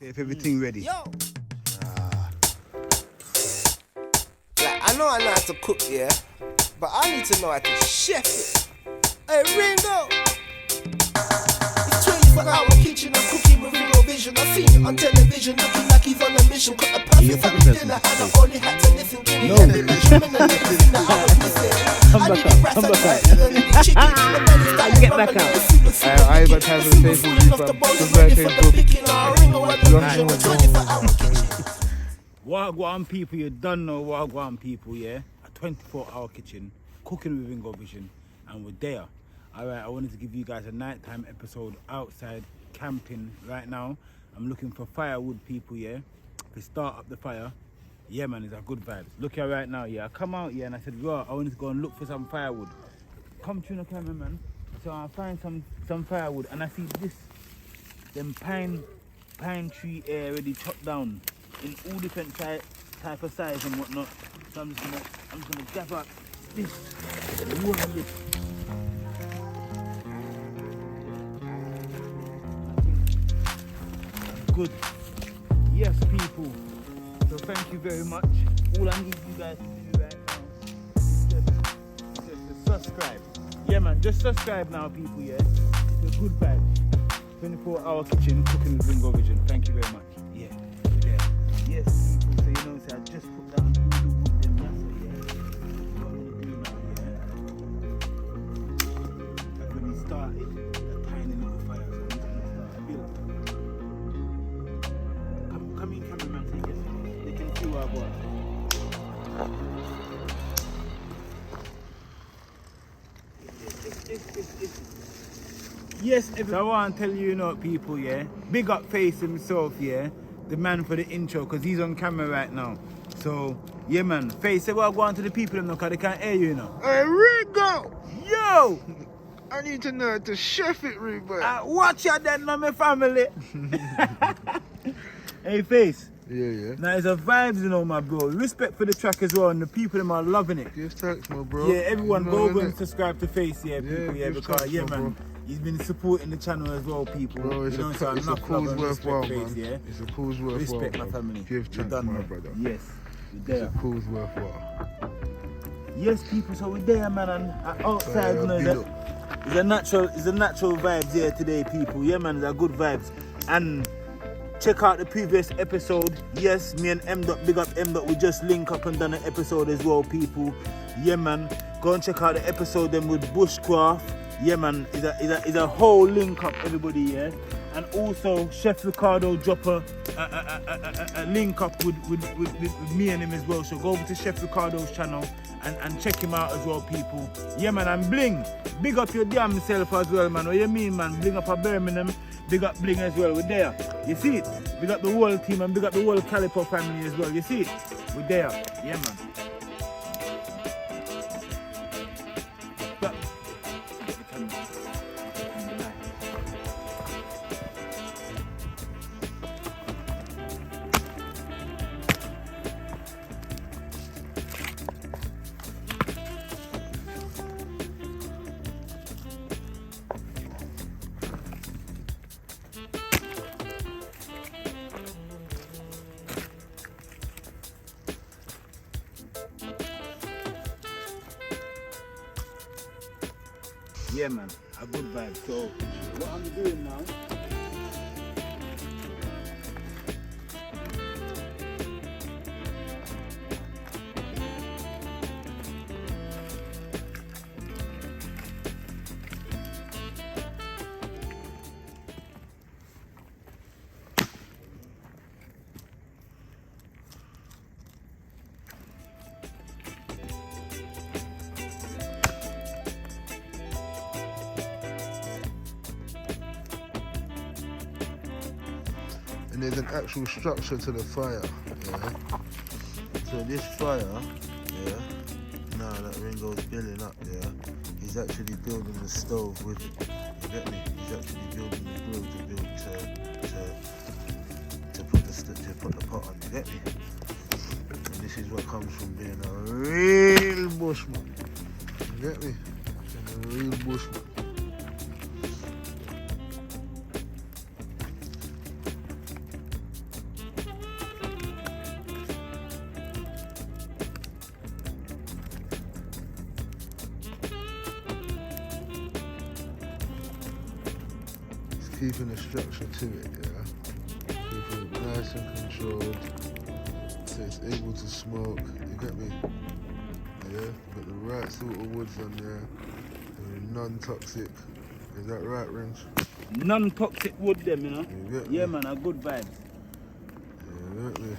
If everything ready. Yo. Like, I know how to cook, yeah, but I need to know how to chef it. Hey, Ringo. It's 24-hour kitchen, I'm cooking with Ringo Vision. I seen it on television, looking like he's on a mission. Cut a perfect family dinner, and I only had to listen. Give me every measurement and everything that I was missing. I need the rice and rice, and I need the chicken. The belly started Get back rumbling, out. the fever started I kicking. advertise The on fever Facebook, falling off the fam. bones, Just ready like for the Facebook. picking. Ringo on the vision, 24-hour kitchen. Wagwan people, you don't know Wagwan people, yeah? A 24-hour kitchen, cooking with Ringo Vision, and we're there. Alright, I wanted to give you guys a nighttime episode outside camping right now. I'm looking for firewood people, yeah? To start up the fire. Yeah, man, it's a good vibe. Look here right now, yeah? I come out, yeah, and I said, right, I wanted to go and look for some firewood. Come to the cameraman. So I find some firewood, and I see this, them pine tree already chopped down in all different type of size and whatnot. So I'm just gonna gather up this wood. Good. Yes, people. So thank you very much. All I need you guys to do right now is just to subscribe. Yeah, man, just subscribe now, people. Yeah, it's a good vibe. 24-hour kitchen cooking with Ringo Vision. Thank you very much. Yeah. Yes, people. So you know, so I just put down all the wood them that's it, yeah. What I'm gonna do now, yeah. I've already started a tiny little fire, so I'm gonna start a build. Come in, cameraman, so they can see what I've got. Yes, so I want to tell you, people, yeah. Big up Face himself, yeah. The man for the intro, because he's on camera right now. So, yeah, man. Face, say what I go on to the people, because they can't hear you, Hey, Ringo! Yo! I need to know how to chef it, Ringo. Watch out then, my family. Hey, Face. Yeah. Now, it's a vibes, my bro. Respect for the track as well, and the people, them are loving it. Give thanks, my bro. Yeah, everyone, You go know, over and innit? subscribe to Face, yeah, people, yeah, give because, thanks, yeah, my man. bro. He's been supporting the channel as well, people. Bro, it's you know, so a enough cause love and worthwhile, respect, man. Face, yeah. It's a cause worthwhile. Respect my bro. family. Give We thanks, done, my man. brother. Yes, we're It's there. a cause worthwhile. Yes, people. So we're there, man, and outside, Fire, you know, big it's a natural vibes here today, people. Yeah, man, they're good vibes. And check out the previous episode. Yes, me and M. Big up M. We just link up and done an episode as well, people. Yeah, man. Go and check out the episode then with BushCraft. Yeah, man, is a whole link up, everybody, yeah. And also Chef Ricardo drop a link up with me and him as well. So go over to Chef Ricardo's channel and check him out as well, people. Yeah, man, and Bling, big up your damn self as well, man. What you mean, man? Bling up a Birmingham, big up Bling as well. We're there. You see it? Big up the whole team and big up the whole Caliper family as well. You see it? We're there. Yeah, man. But, get the camera. Yeah, man, a good vibe. So, what I'm doing now, And there's an actual structure to the fire, yeah. So this fire, yeah, now that Ringo's building up, yeah, he's actually building the stove with it. You get me? He's actually building the grill to put the pot on. You get me? And this is what comes from being a real bushman. You get me? A real bushman. keeping the structure to it, yeah. Keeping it nice and controlled, so it's able to smoke. You get me? Yeah. Got the right sort of woods on there, and non-toxic. Is that right, Rings? Non-toxic wood them, you know. You get Yeah, me? man, a good vibe. You get me?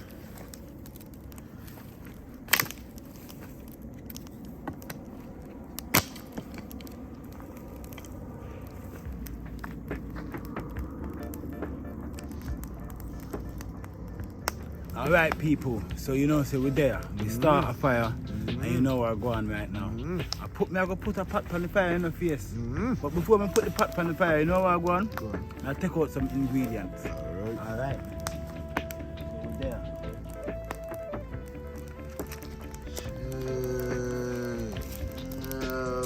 Alright people, so you know, so we're there. We start a fire and you know where I'm going right now. I gotta put a pot on the fire in the face. But before I put the pot on the fire, you know where I'm going? Go on. I'll take out some ingredients. Alright. Alright. So we're there.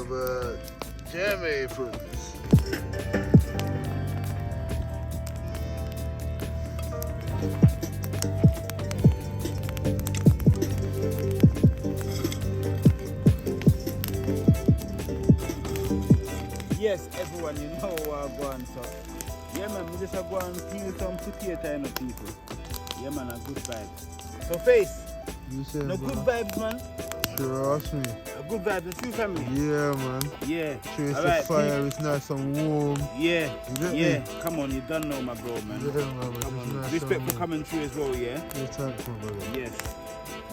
But Jamie fruits. Yes, everyone, you know where I'm going, so. Yeah man, we just go and peel some potato, you know, people. Yeah man, a good vibes. So face, You say, no good vibes man. Sure, ask me. A good vibes, the true family. Yeah, man. Yeah. Sure, it's Alright, a fire, it's nice and warm. Yeah, You get yeah. me? Come on, you don't know my bro, man. Yeah, man. Come It's on. nice Respect and for warm. coming through as well, yeah? Yeah, thanks, my brother. Yes.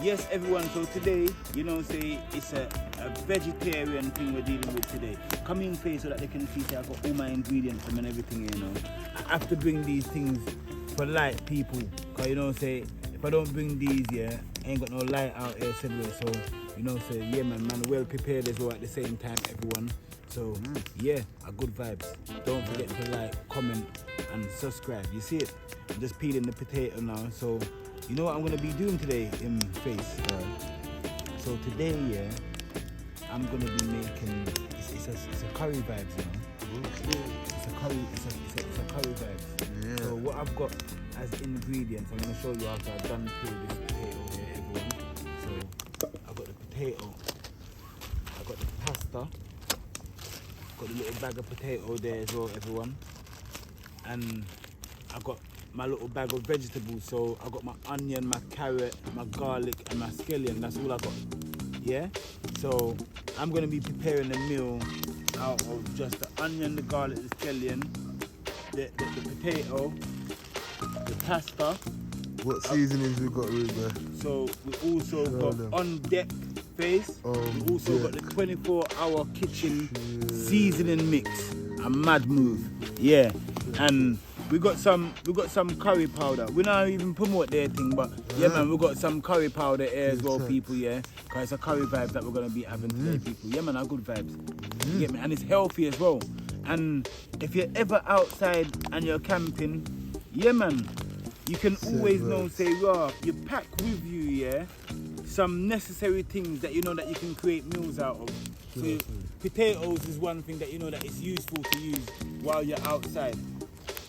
Yes, everyone. So today, you know, say it's a vegetarian thing we're dealing with today. Come in face so that they can see say I've got all my ingredients and everything, you know. I have to bring these things for light people. Cause you know, say if I don't bring these, yeah, I ain't got no light out here somewhere. So, you know, say yeah man, well prepared as well at the same time, everyone. So yeah, a good vibes. Don't forget to like, comment and subscribe. You see it? I'm just peeling the potato now. So you know what I'm gonna be doing today in face? So today, yeah, I'm gonna be making it's a curry vibes, you know. It's a curry vibes. Yeah. So what I've got as ingredients, I'm gonna show you after I've done peel this potato here, everyone. So I've got the potato, I've got the pasta, got the little bag of potato there as well, everyone, and I've got my little bag of vegetables. So I got my onion, my carrot, my garlic and my scallion. That's all I got. Yeah? So I'm gonna be preparing a meal out of just the onion, the garlic, the scallion, the potato, the pasta. What seasonings we got with there? So we also Show got them. on deck face. On We also got the deck. 24-hour kitchen seasoning mix. A mad move. Yeah. And we got some curry powder. We not even promote their thing, but yeah man, we got some curry powder here as well, people, yeah. Cause it's a curry vibes that we're gonna be having today, people. Yeah man, a good vibes. You get me? And it's healthy as well. And if you're ever outside and you're camping, yeah man, you can always know, say, raw, you pack with you, yeah, some necessary things that you know that you can create meals out of. So potatoes is one thing that you know that is useful to use while you're outside.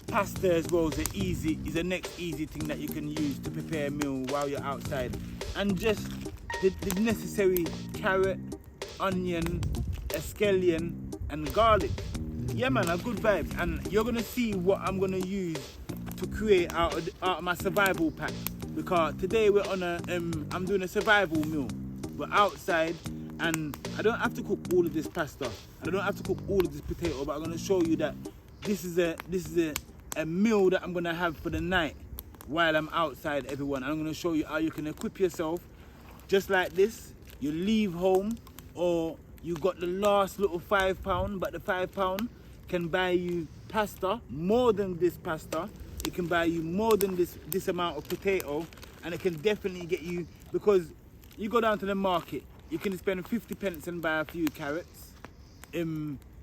Pasta as well is the next easy thing that you can use to prepare a meal while you're outside. And just the necessary carrot, onion, scallion and garlic. Yeah man, a good vibes. And you're gonna see what I'm gonna use to create out of my survival pack. Because today we're on I'm doing a survival meal. We're outside and I don't have to cook all of this pasta. And I don't have to cook all of this potato, but I'm gonna show you that this is a meal that I'm gonna have for the night while I'm outside, everyone. I'm gonna show you how you can equip yourself just like this. You leave home, or you got the last little £5, but the £5 can buy you pasta, more than this pasta. It can buy you more than this amount of potato, and it can definitely get you, because you go down to the market, you can spend 50 pence and buy a few carrots.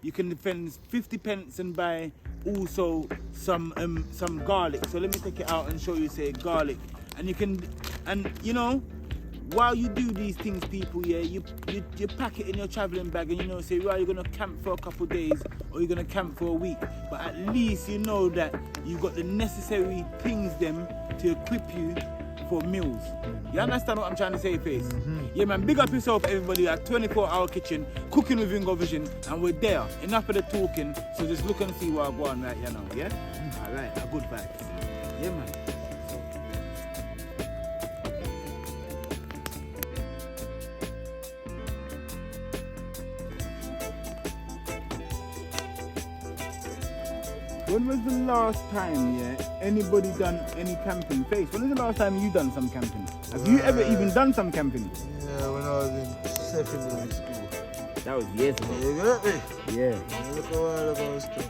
You can spend 50 pence and buy also some garlic. So let me take it out and show you, say, garlic. And you can, and you know, while you do these things, people, yeah, you pack it in your traveling bag, and you know, say, right, you're gonna camp for a couple of days or you're gonna camp for a week, but at least you know that you've got the necessary things them to equip you for meals. You understand what I'm trying to say, Face? Yeah, man, big up yourself, everybody, at 24-hour kitchen, cooking with Ringo Vision, and we're there. Enough of the talking, so just look and see what I go on right here now, yeah? All right, a good vibes. Yeah, man. When was the last time, yeah, anybody done any camping? Face, when was the last time you done some camping? Have you ever even done some camping? Yeah, when I was in secondary school. That was years ago. You got me? Yeah. Look a while ago still.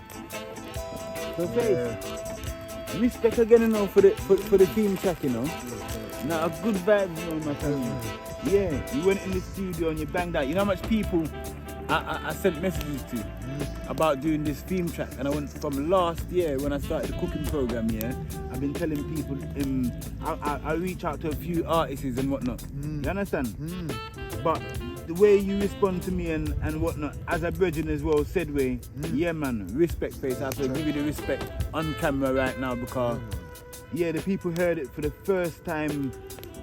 So Face, respect again, you know, for the theme track, you know. Now, a good vibe, you know, my family. Yeah, you went in the studio and you banged out. You know how much people I sent messages to about doing this theme track, and I went from last year when I started the cooking program. Yeah, I've been telling people I reach out to a few artists and whatnot. You understand? But the way you respond to me and whatnot, as a brethren as well, said way, yeah man, respect, Face. I have to give you the respect on camera right now because yeah, the people heard it for the first time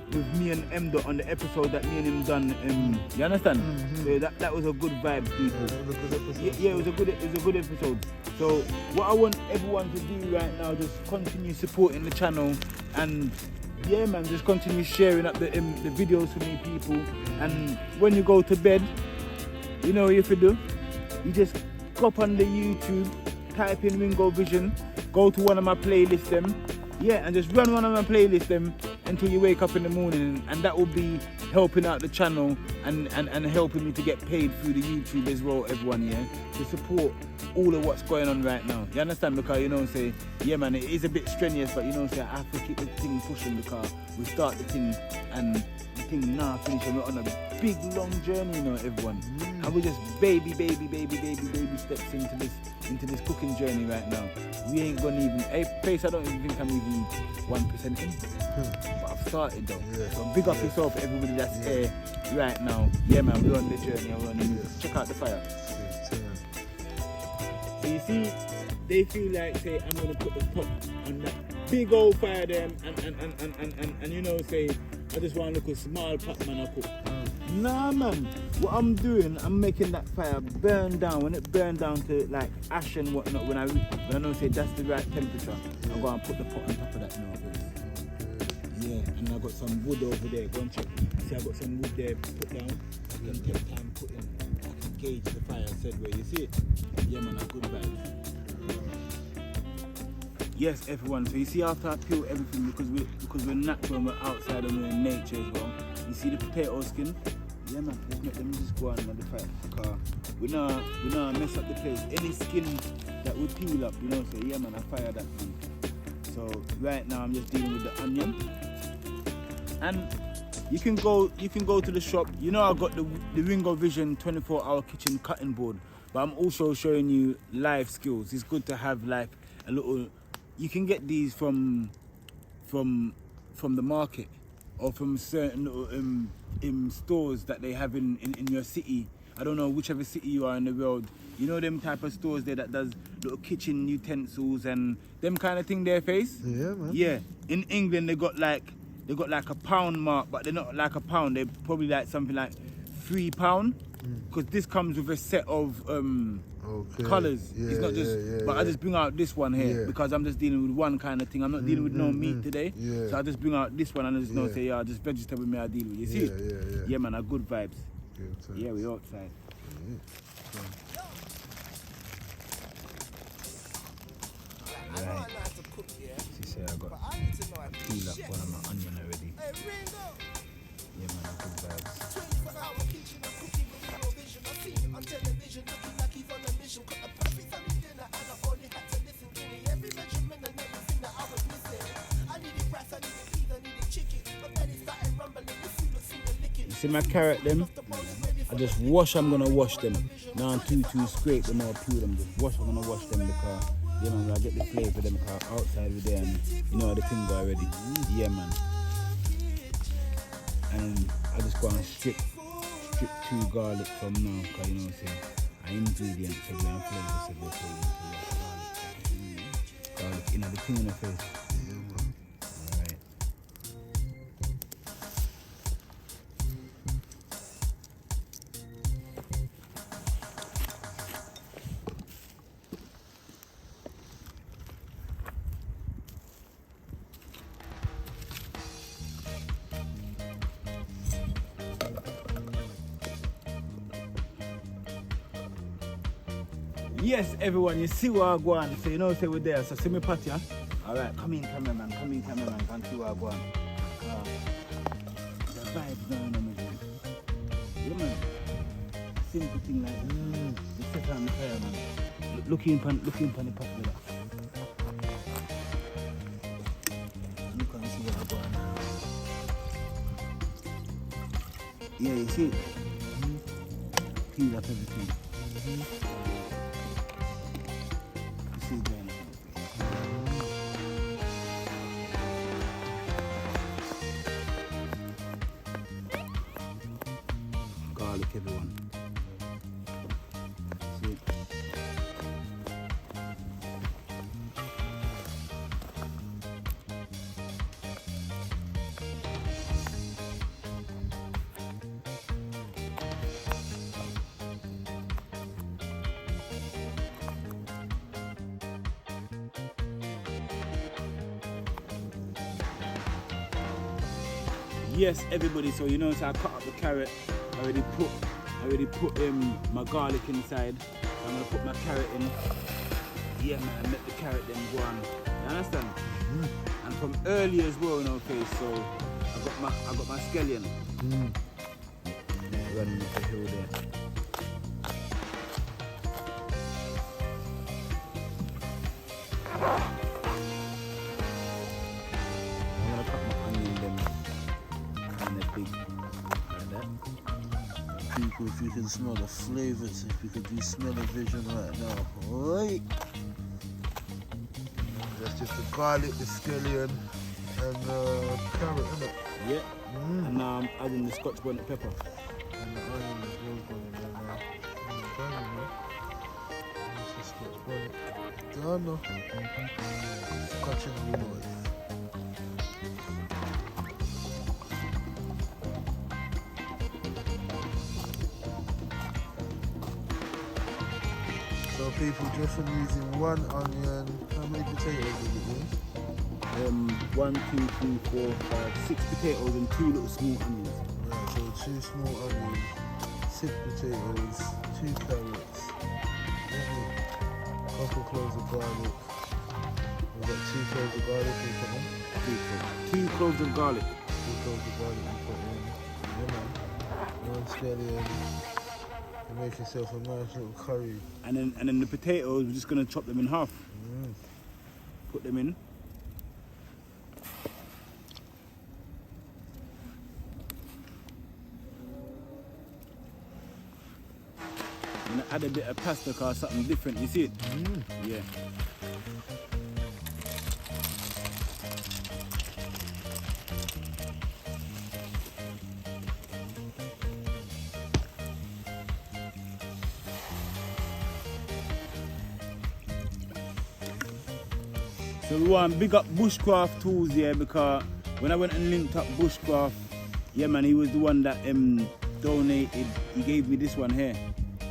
with me and M Dot on the episode that me and him done. You understand? So that was a good vibe, people. Yeah, it was a good episode. So what I want everyone to do right now, just continue supporting the channel, and yeah man, just continue sharing up the videos for me, people. And when you go to bed, you know what you have to do? You just go up on the YouTube, type in Ringo Vision, go to one of my playlists and just run one of my playlists until you wake up in the morning, and that will be helping out the channel and helping me to get paid through the YouTube as well, everyone, yeah, to support all of what's going on right now. You understand? Because, you know, say, yeah man, it is a bit strenuous, but you know, say, I have to keep the thing pushing because we start the thing and the thing now finish, and we're on a big long journey, you know, everyone. And we're just baby steps into this cooking journey right now. We ain't gonna even, Face, I don't even think I'm even 1% in. But I've started though. Yeah. So big up yourself, everybody that's here right now. Yeah man, we're on the journey, we're on the move. Check out the fire. So you see, they feel like, say, I'm gonna put the pot on that big old fire there and you know, say, I just want to look a small pot man I cook. Nah man, what I'm doing, I'm making that fire burn down. When it burn down to like ash and whatnot, when I know, say, that's the right temperature, I'm going to put the pot on top of that now. Yeah, and I got some wood over there. Go and check. See, I got some wood there put down. I can take time put in. I can gauge the fire said where you see it. Yeah man, a good vibe. Yes, everyone. So you see, after I peel everything, because we're natural and we're outside and we're in nature as well. You see the potato skin? Yeah man, let's make them just go on the fire. Because we not mess up the place. Any skin that we peel up, you know, so yeah man, I fire that man. So right now I'm just dealing with the onion. And you can go to the shop. You know, I've got the Ringo Vision 24-hour kitchen cutting board, but I'm also showing you live skills. It's good to have like a little. You can get these from the market or from certain little stores that they have in your city. I don't know whichever city you are in the world. You know them type of stores there that does little kitchen utensils and them kind of thing there, Face? Yeah man. Yeah. In England they got like a pound mark, but they're not like a pound. They're probably like something like £3. Because this comes with a set of colours. Yeah, it's not just, but I just bring out this one here because I'm just dealing with one kind of thing. I'm not dealing with no meat today. Yeah. So I just bring out this one and I just know, say, yeah, just vegetable me I deal with. You see it? Yeah man, a good vibes. Yeah, we're outside. Right. She said I got peel up one of my onion already. Yeah man, a good vibes. You see my carrot them? I just wash, I'm gonna wash them. Now I'm too scrape them or peel them. Just wash, I'm gonna wash them because yeah man, I get the flavour them because outside with there and you know how the thing go already. Yeah man. And I just go and strip 2 garlic from now because you know what I'm saying. I ingredients of and flavours of the garlic in the thing in the face. Alright. Yes, everyone, you see what I go on. So you know, say we're there. So see me pat ya. Alright, come in, cameraman. Can see what I go on. The vibes going on with it. Yeah, man. Simple thing like that. Just set on the fire, man. Looking pan the pot with that. You can see what I go on now. Yeah, you see it? Peel up everything. You see it there now. Garlic, everyone. See it? Yes, everybody. So you know, so I cut up the carrot. I already put my garlic inside. I'm gonna put my carrot in. Yeah, man. And let the carrot then go on. You understand? And from early as well, you know, okay. So I got my scallion. Running up the hill there. I'm gonna cut my onion then. Big like that. People, if you can smell the flavours, if you could do smell-o-vision right now. Oi! That's just the garlic, the scallion, and the carrot, isn't it? Yeah. And now I'm adding the Scotch bonnet pepper. And the onion is well gone in there now. That's the Scotch bonnet. Done now. Scotch and the noise. So people, just from using one onion, how many potatoes did you use? 1, 2, 3, 4, 5, 6 potatoes and 2 little small onions. Right, so 2 small onions, 6 potatoes, 2 carrots, a couple cloves of garlic. We've got 2 cloves of garlic we put in. 2 cloves of garlic. 2 cloves of garlic we put in. Yeah, man. 1 scallion. And make yourself a nice little curry. And then the potatoes, we're just gonna chop them in half. Put them in. I'm gonna add a bit of pasta or something different, you see it? Yeah. So we want to big up BushCraft tools here, because when I went and linked up BushCraft, yeah man, he was the one that donated. He gave me this one here.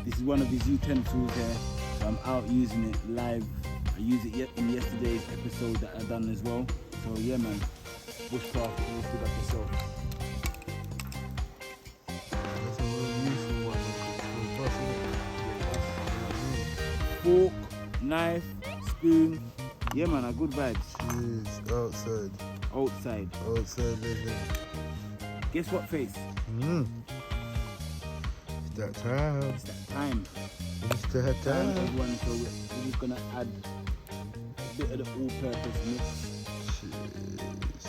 This is one of his utensils here. So I'm out using it live. I used it in yesterday's episode that I done as well. So yeah man, BushCraft tools, big up yourself. That's a real useful one. Fork, knife, spoon. Yeah man, a good vibes. Cheers, outside. Outside. Outside living. Guess what, Face? It's that time. It's that time. It's that time. Everyone, so we're just gonna add a bit of the all-purpose mix. Cheers.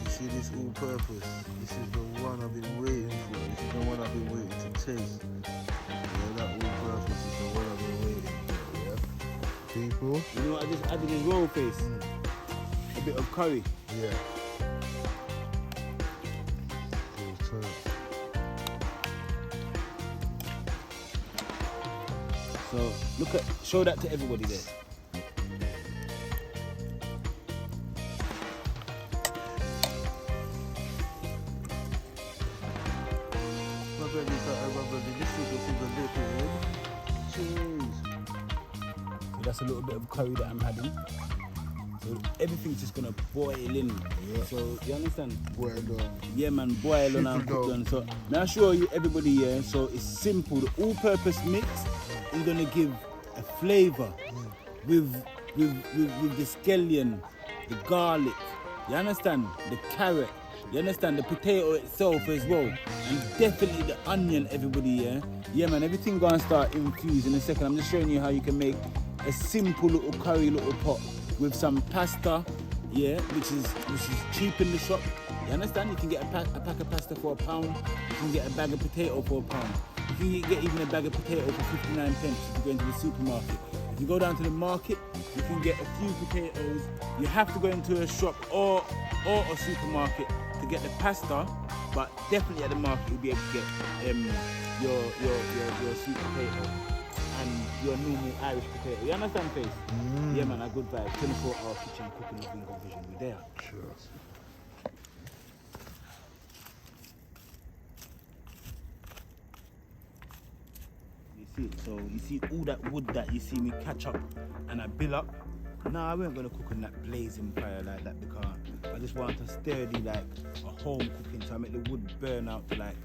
You see this all-purpose? This is the one I've been waiting for. This is the one I've been waiting to taste. Yeah, that all-purpose is the one I've been waiting for, yeah? People. You know what I just added as well, Face? A bit of curry. Yeah. So look at, show that to everybody there. So that's a little bit of curry that I'm adding. So everything's just gonna boil in. Yeah. So you understand? Boil down. Yeah man, boil on and cook on. So now I show you everybody here. So it's simple, the all-purpose mix. you're gonna give a flavour with the scallion, the garlic. You understand? The carrot. You understand? The potato itself as well, and definitely the onion. Everybody, yeah, yeah, man. Everything gonna start infused in a second. I'm just showing you how you can make a simple little curry little pot with some pasta, yeah, which is cheap in the shop. You understand? You can get a pack of pasta for £1. You can get a bag of potato for £1. You can get even a bag of potato for 59 pence if you go into the supermarket. If you go down to the market, you can get a few potatoes. You have to go into a shop or a supermarket to get the pasta, but definitely at the market you'll be able to get your sweet potato and your normal Irish potato. You understand, Face? Yeah, man, a good vibe. 24-hour kitchen cooking with Ringo Vision. We there. Sure. So you see all that wood that you see me catch up and I build up. Nah, I ain't gonna cook on that blazing fire like that because I just want a sturdy like a home cooking, so I make the wood burn out to like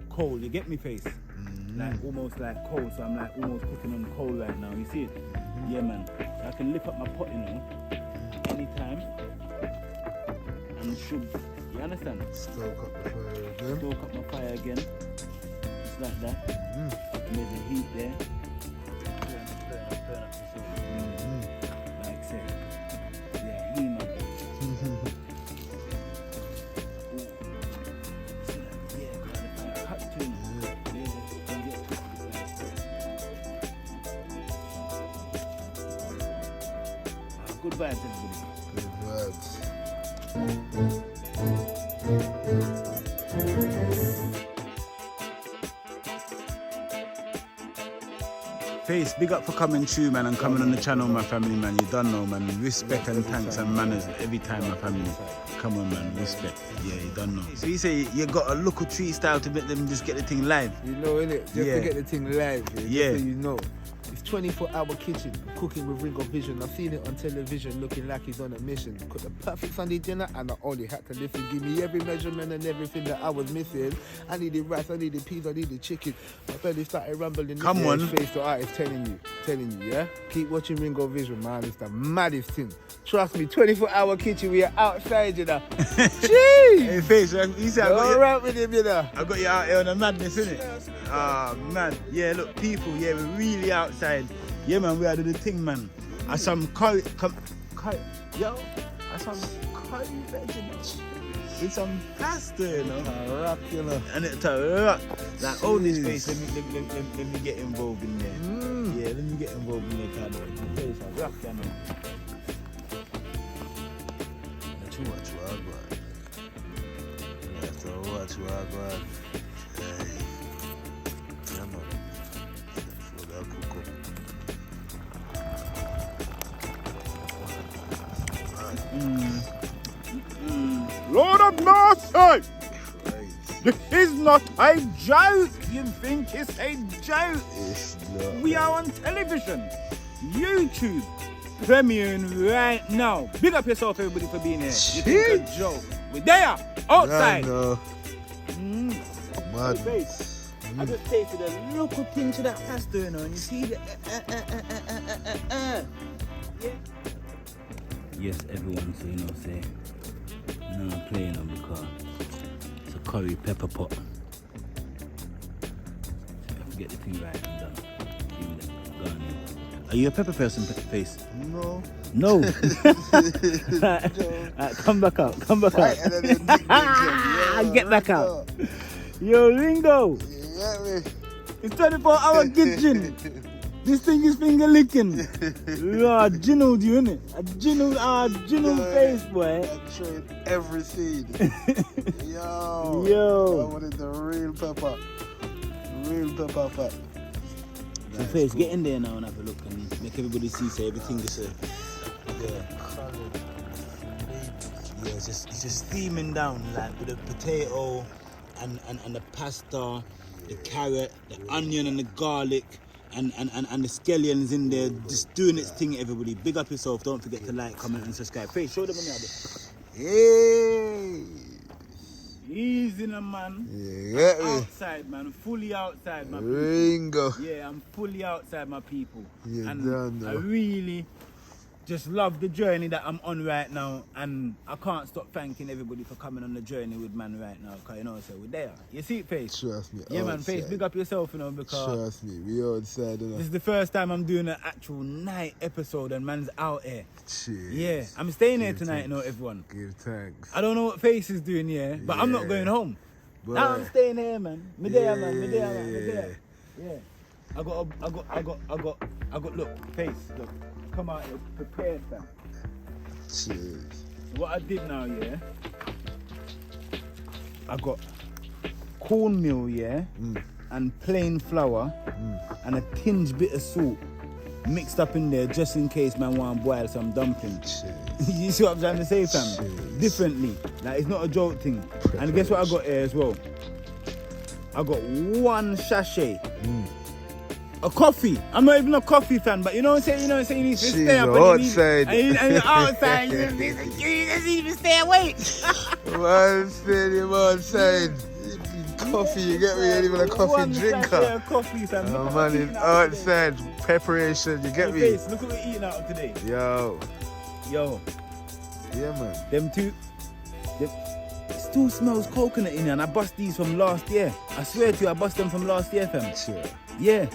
coal. You get me, Face? Like almost like coal. So I'm like almost cooking on coal right now. You see it? Yeah, man. So I can lift up my pot, you know, anytime and should. You understand? Stoke up the fire again. Stoke up my fire again. Just like that. And there's a heat there. Turn up the sauce. Like I said. Yeah, he man. Yeah, cut tune. Good vibes, everybody. Good vibes. Face, big up for coming through, man, and coming on the channel, my family, man. You done know, man. Respect and thanks and manners every time, my family. Come on, man. Respect. Yeah, you done know. So you say you got a local treat style to make them just get the thing live? You know, innit? Just to get the thing live, yeah. Just so you know. It's 24-hour kitchen, cooking with Ringo Vision. I've seen it on television, looking like he's on a mission. Cooked the perfect Sunday dinner, and I only had to listen. Give me every measurement and everything that I was missing. I needed rice, I needed peas, I needed chicken. My belly started rumbling. Come on. Face to art is telling you, yeah? Keep watching Ringo Vision, man. It's the maddest thing. Trust me, 24-hour kitchen, we are outside, you know. Jeez! Hey, Face, you see I got you. Alright with him, you know. I got you out here on the madness, innit? Ah, man. Yeah, look, people, yeah, we're really outside. Yeah, man, we are doing the thing, man. I some curry, yo, I some curry vegetables with some pasta, you know. Rock, you know. And it's a rock. Like, all this face, let me get involved in there. Yeah, let me get involved in there, kind of. The face a rock, you know. Too much wagwan. You have to watch wagwan. Hey. Yeah, man. For that cook up. Lord of mercy! Christ. This is not a joke! You think it's a joke? It's not. We are on television, YouTube, premiering right now. Big up yourself, everybody, for being here. You think a joke? We're there, outside. I know. Mad. I just tasted a local thing to that pasta, you know, and you see the Yeah. Yes, everyone, so you know, say, no, I'm playing on because it's a curry pepper pot. So if I get the thing right, I'm done. Give me that garnish. Are you a pepper person, Face? No. No. Come back out. Come back out. Get back out. Yo, Ringo. Yeah, It's 24-hour kitchen. This thing is finger licking. I ginnelled you, innit? I ginnelled face, boy. I tried everything. Yo. I wanted the real pepper. Real pepper fat. So Face, cool. Get in there now and have a look and make everybody see, say everything is it's just steaming down like with the potato and the pasta, the carrot, the onion and the garlic and the scallions in there, just doing its thing, everybody. Big up yourself, don't forget to like, comment and subscribe. Face, show them on the other. Hey! Easy. blazing, man. You get me? Outside, man. Fully outside, my people. Ringo. Yeah, I'm fully outside, my people. Yeah, and done, I though. really just love the journey that I'm on right now, and I can't stop thanking everybody for coming on the journey with man right now, because you know, so we're there. You see it, Face? Trust me. Yeah, man, outside. Face, big up yourself, you know, because Trust me, we outside, you know. this is the first time I'm doing an actual night episode and man's out here. Cheers. Yeah, I'm staying here Give tonight, you know, thanks. everyone. Give thanks. I don't know what Face is doing here, but I'm not Yeah. going home. Boy. Now I'm staying here, man. Me there, man. Me there, man. Me Yeah. there. Yeah. I got. Look, Face. Look, come out here prepared, fam. Cheers. What I did now, yeah. I got cornmeal, yeah, and plain flour, and a tinge bit of salt mixed up in there just in case man want to boil some dumplings. Cheers. You see what I'm trying to say, fam? Cheers. Differently. Like, it's not a joke thing. And guess what I got here as well? I got 1 sachet. A coffee. I'm not even a coffee fan, but you know what I'm saying? You know what I'm saying? You need to stay up outside. and you're outside. You just need to stay awake. Man, stadium outside. Coffee, you get me? You ain't even a coffee 1 sachet drinker. of coffee, fam. Oh Look man, what I'm it's eating out today. outside. Preparation, you get Hey, me? Face, look what we're eating out today. Yo. Yo, Yeah, man. them two. It still smells coconut in here, and I bust these from last year. I swear to you, I bust them from last year, fam. Sure. Yeah.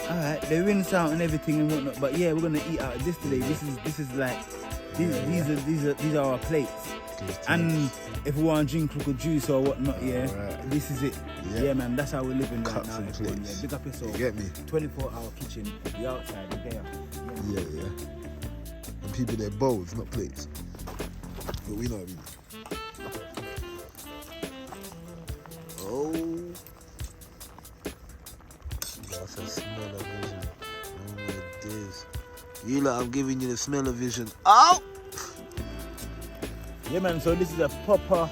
Alright, they rinse out and everything and whatnot, but yeah, we're gonna eat out of this today. This is like these are our plates. And if we want to drink local juice or whatnot, yeah, Alright. this is it. Yeah. Yeah, man, that's how we're living right Cups now. and Everyone. plates. Yeah, big up yourself. You get me? 24-hour kitchen, the outside, the there. Yeah. And people, they're bowls, not plates. But we know what we mean. Oh. That's a smell of vision. Oh my days. You lot, I'm giving you the smell of vision. Oh! Yeah, man, so this is a proper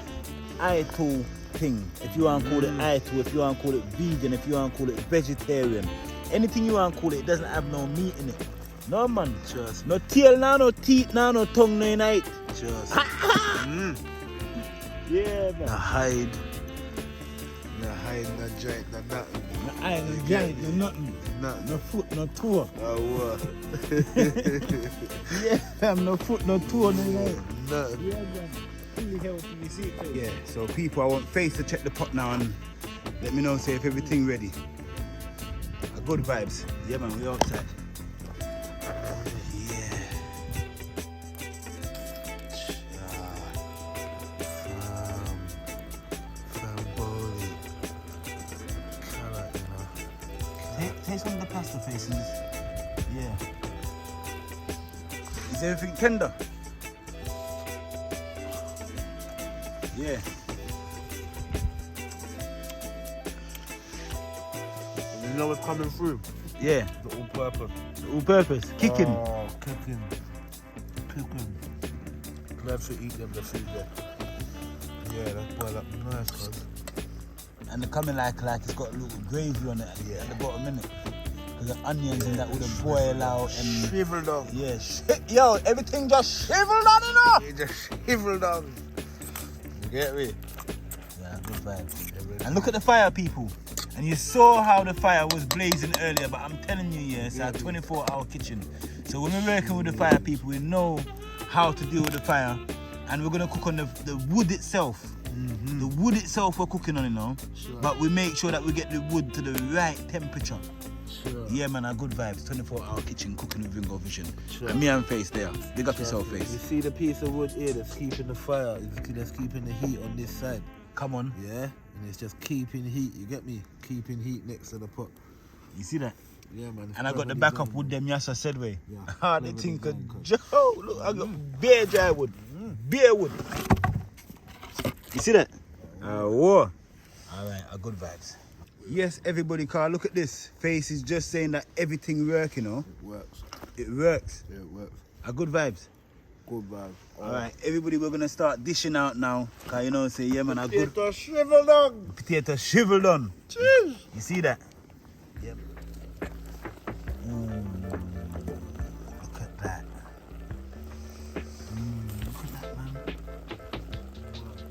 eye tool thing. If you want to call it eye tool, if you want to call it vegan, if you want to call it vegetarian, anything you want to call it, it doesn't have no meat in it. No, man. Trust me. No tail, no teeth, no tongue, no night. Trust me. Yeah, man. No hide. No hide, no joint, no nothing. No eye, no joint, no nothing. Nothing. No foot, no toe. Oh, what? Yeah, fam, no foot, no toe, no night. Nothing. Yeah, man. Really healthy, you see it. Yeah, so people, I want Face to check the pot now and let me know, say if everything ready. Good vibes. Yeah, man, we outside. Yeah. Taste some of the pasta, Face, in this. Yeah. Is everything tender? Yeah. You know what's coming through? Yeah. The all-purpose. All purpose. Kicking. Oh, kicking. Glad to eat them the food there. Yeah, that's boiled up nice, cuz. And they're coming like it's got a little gravy on it at the bottom, innit? Because the onions and that would have boil out and... Shriveled down. Yeah, yo, everything just shriveled on, you know? It just shriveled down. You get me? Yeah, good vibe. And look at the fire, people. And you saw how the fire was blazing earlier, but I'm telling you, yeah, it's our 24-hour kitchen. So when we're working with the fire, people, we know how to deal with the fire. And we're going to cook on the wood itself. The wood itself we're cooking on, you know. Sure. But we make sure that we get the wood to the right temperature. Sure. Yeah, man, our good vibes. 24-hour kitchen cooking with Ringo Vision. Sure. And me and Face there. Big up yourself, You Face. see the piece of wood here that's keeping the fire, that's keeping the heat on this side. Come on. Yeah? And it's just keeping heat, you get me? Keeping heat next to the pot. You see that? Yeah, man. it's And I got the clever backup design, wood man. them Yassa said way. Yeah, Ah, they clever think a design, Joe. Look, I got bare dry wood. Bare wood. You see that? Whoa. Alright, a good vibes. Yes, everybody, car. Look at this. Face is just saying that everything works, you know. It works. It works. Yeah, it works. A good vibes. Good vibe. Alright, everybody, we're gonna start dishing out now. Cause you know, say, yeah, man, a good Potato shriveled down. potato shriveled on. Cheers. You see that? Yep. Look at that. Look at that, man.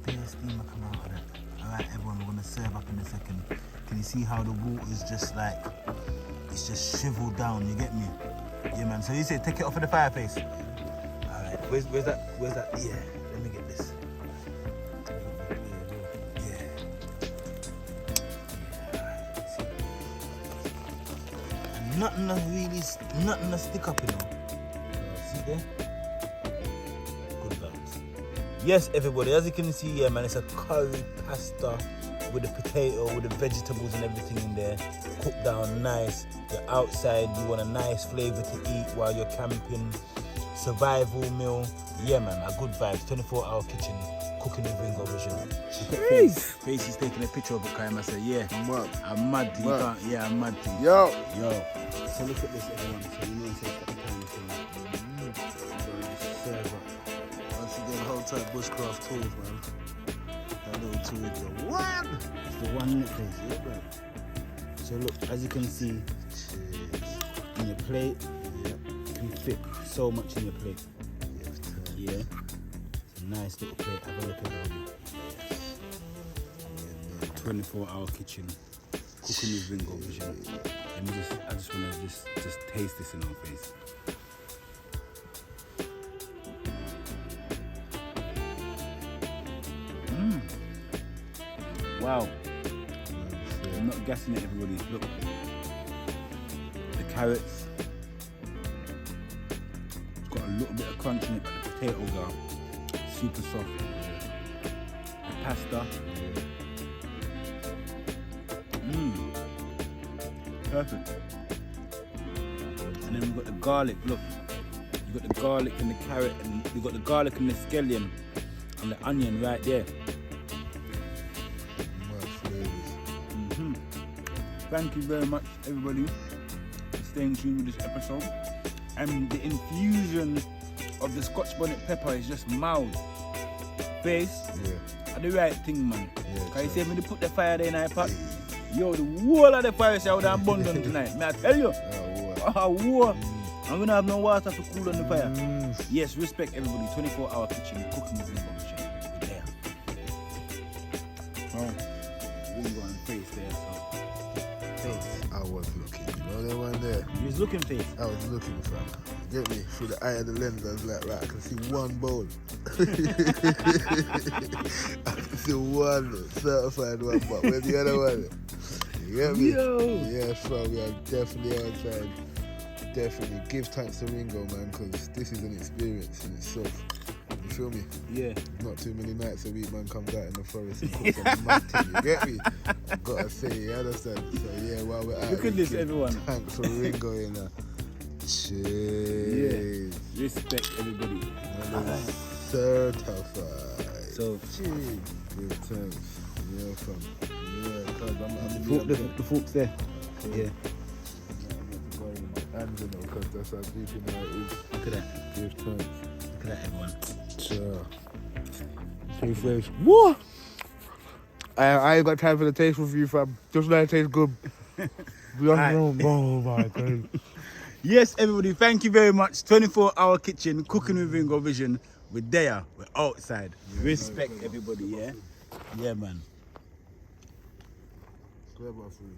Bare steam will come out of that. Alright, everyone. gonna serve up in a second. Can you see how the water's just like, it's just shriveled down, you get me? Yeah, man. So you say take it off of the fireplace. All right. Where's that? Yeah. Let me get this. Yeah. And nothing to stick up, you know. See there? Good vibes. Yes, everybody. As you can see, yeah, man. It's a curry pasta with the potato, with the vegetables and everything in there. Cooked down nice. You're outside, you want a nice flavour to eat while you're camping. Survival meal. Yeah, man, a good vibes. 24-hour kitchen, cooking with Ringo Vision. Face is taking a picture of it, Kaim. I said, yeah, I'm mad. You can't, yeah, I'm mad. Yo. So look at this, everyone. So you know it's got the time serve up. Once again, hold tight BushCraft tools, man. That little tool is the one. It's the one minute place, yeah, bro. So look, as you can see, in your plate, you can fit so much in your plate. Yeah, it's a nice little plate. Have a look at that. 24-hour kitchen, cooking with Ringo Vision. I just want to just taste this in our face. Wow. I'm not gassing it, everybody. Look. The carrots. It's got a little bit of crunch in it, but the potatoes are super soft. The pasta. Perfect. And then we've got the garlic, look. You've got the garlic and the carrot, and you've got the garlic and the scallion and the onion right there. Thank you very much, everybody, for staying tuned with this episode. And the infusion of the Scotch bonnet pepper is just mild. Face, are the right thing, man. Can you say when you put the fire there in the pot? Yo, the whole of the fire is out and abundant tonight. May I tell you? War. I'm gonna have no water to cool on the fire. Yes, respect everybody. 24-hour kitchen, cooking with Ringo Vision. We're there. Oh, Ringo and Face there, so. I was looking, you know that one there? You was looking, Face? I was looking, fam. Get me? Through the eye of the lens, I was like, right, I can see one bowl. I can see one certified one, but where's the other one? You get me? Yo. Yeah, fam, we are definitely outside. Definitely. Give thanks to Ringo, man, because this is an experience in itself. You feel me? Yeah. Not too many nights a week, man, comes out in the forest and cooks some mad thing, you get me? Gotta say, you understand? So yeah, while we're out, look at this, everyone. Thanks for Ringo, you know. Cheers. Yeah. Respect everybody. Certified. So, cheers. Good times. Yeah, fam. Yeah, cause I'm the fork's there. Okay. Yeah. Hands in it, because that's how deep in there it is. Look at that. Give times. Look at that, everyone. Sure. Taste waves. What? I ain't got time for the taste review, fam. Just let it taste good. Oh my god. Yes, everybody, thank you very much. 24-hour kitchen, cooking with Ringo Vision. We're there. We're outside. Respect everybody, yeah? Yeah, man. Clever food.